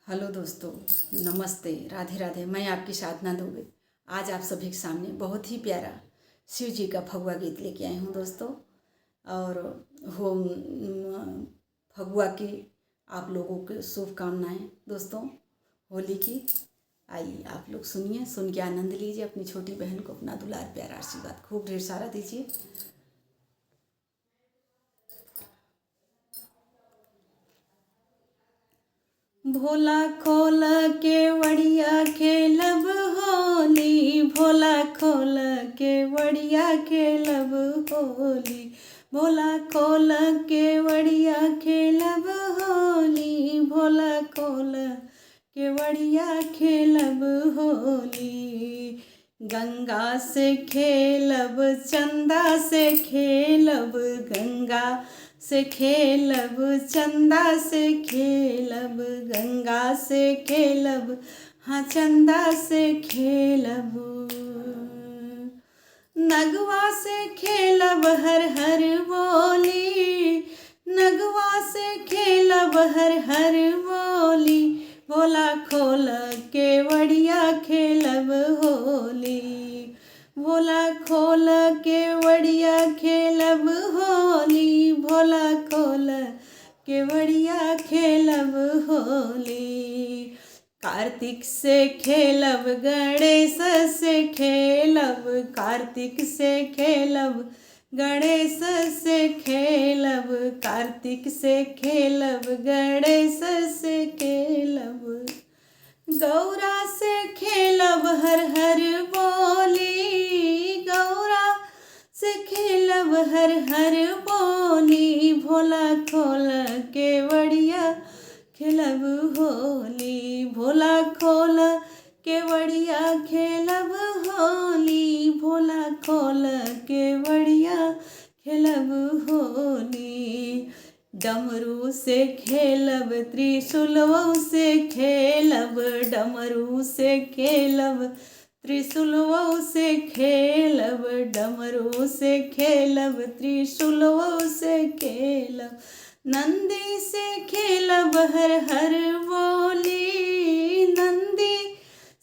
Hello दोस्तों, नमस्ते, राधे राधे। मैं आपकी साधना दुबे आज आप सभी के सामने बहुत ही प्यारा शिव जी का फगुआ गीत लेके आई हूँ दोस्तों। और हो फगुआ की आप लोगों के शुभकामनाएं दोस्तों होली की। आइए आप लोग सुनिए, सुन के आनंद लीजिए। अपनी छोटी बहन को अपना दुलार प्यारा आशीर्वाद खूब ढेर सारा दीजिए। भोला खोल के वड़िया खेलब होली, भोला खोल के वड़िया खेलब होली, भोला खोल के वड़िया खेलब होली, भोला खोल के वड़िया खेलब होली। गंगा से खेलब, चंदा से खेलब, गंगा से खेलब, चंदा से खेलब, गंगा से खेलब, हाँ चंदा से खेलब। नगवा से खेलब हर हर बोली, नगवा से खेलब हर हर बोली, भोला खोल के वड़िया खेलब होली, भोला खोल के वड़िया खेलब होली, भोला खोल के वड़िया खेलब होली। कार्तिक से खेलब, गणेश से खेलब, कार्तिक से खेलब, गणेश से खेलब, कार्तिक से खेलब, गणेश से खेलब। गौरा से खेलब हर हर बोली, गौरा से खेलब हर हर बोली, भोला खोल के वड़िया खेलब होली, भोला खोल के वड़िया खेलब होली, भोला खोल के वड़िया खेलब होली। डमरू से खेलब, त्रिशूलवो से खेलब, डमरू से खेलब, त्रिशूलवो से खेलब, डमरू से खेलब, त्रिशूलवो से खेलब। नंदी से खेलब हर हर बोली, नंदी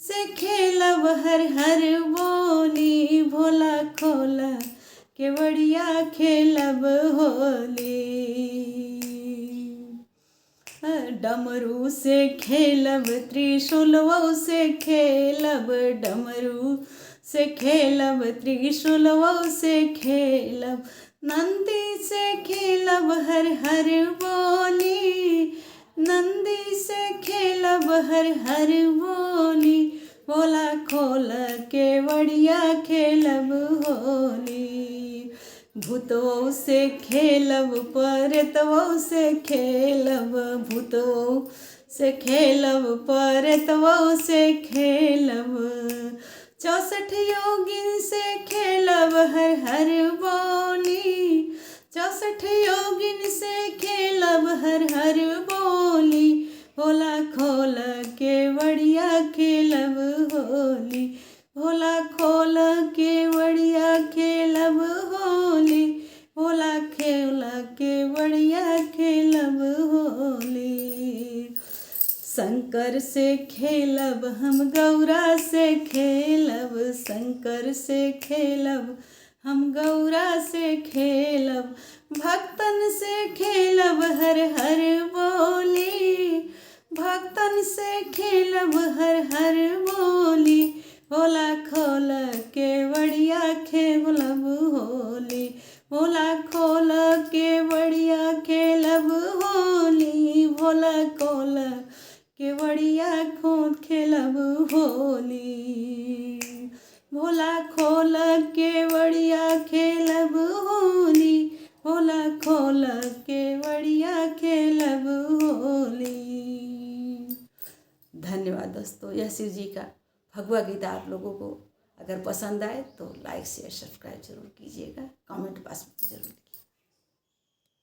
से खेलब हर हर बोली, भोला खोल के वड़िया खेलब होली। डमरू से खेलब, त्रिशूलवो से खेलब, डमरू से खेलब, त्रिशूलवो से खेलब। नंदी से खेलब हर हर बोली, नंदी से खेलब हर हर बोली, भोला खोल के वड़िया खेलब होली। भूतवो से खेलब, प्रेतवो से खेलब, भूतवो से खेलब, प्रेतवो से खेलब। 64 योगिन से खेलब हर हर बोली, 64 योगिन से खेलब हर हर बोली, भोला खोल के वड़िया खेलब होली, भोला खोल के वड़िया खेलब होली, भोला खोल के वड़िया खेलब होली। शंकर से खेलब, हम गौरा से खेलब, शंकर से खेलब, हम गौरा से खेलब। भक्तन से खेलब हर हर बोली, भक्तन से खेलब हर हर बोली, भोला खोल के वड़िया खेलब होली, भोला खोल के वड़िया खेलब होली, भोला खोल के वड़िया खेलब होली, भोला खोल के वड़िया खेलब होली, भोला खोल के वड़िया खेलब होली। धन्यवाद दोस्तों। यह शिव जी का फगुआ गीत आप लोगों को अगर पसंद आए तो लाइक शेयर सब्सक्राइब जरूर कीजिएगा, कमेंट पास जरूर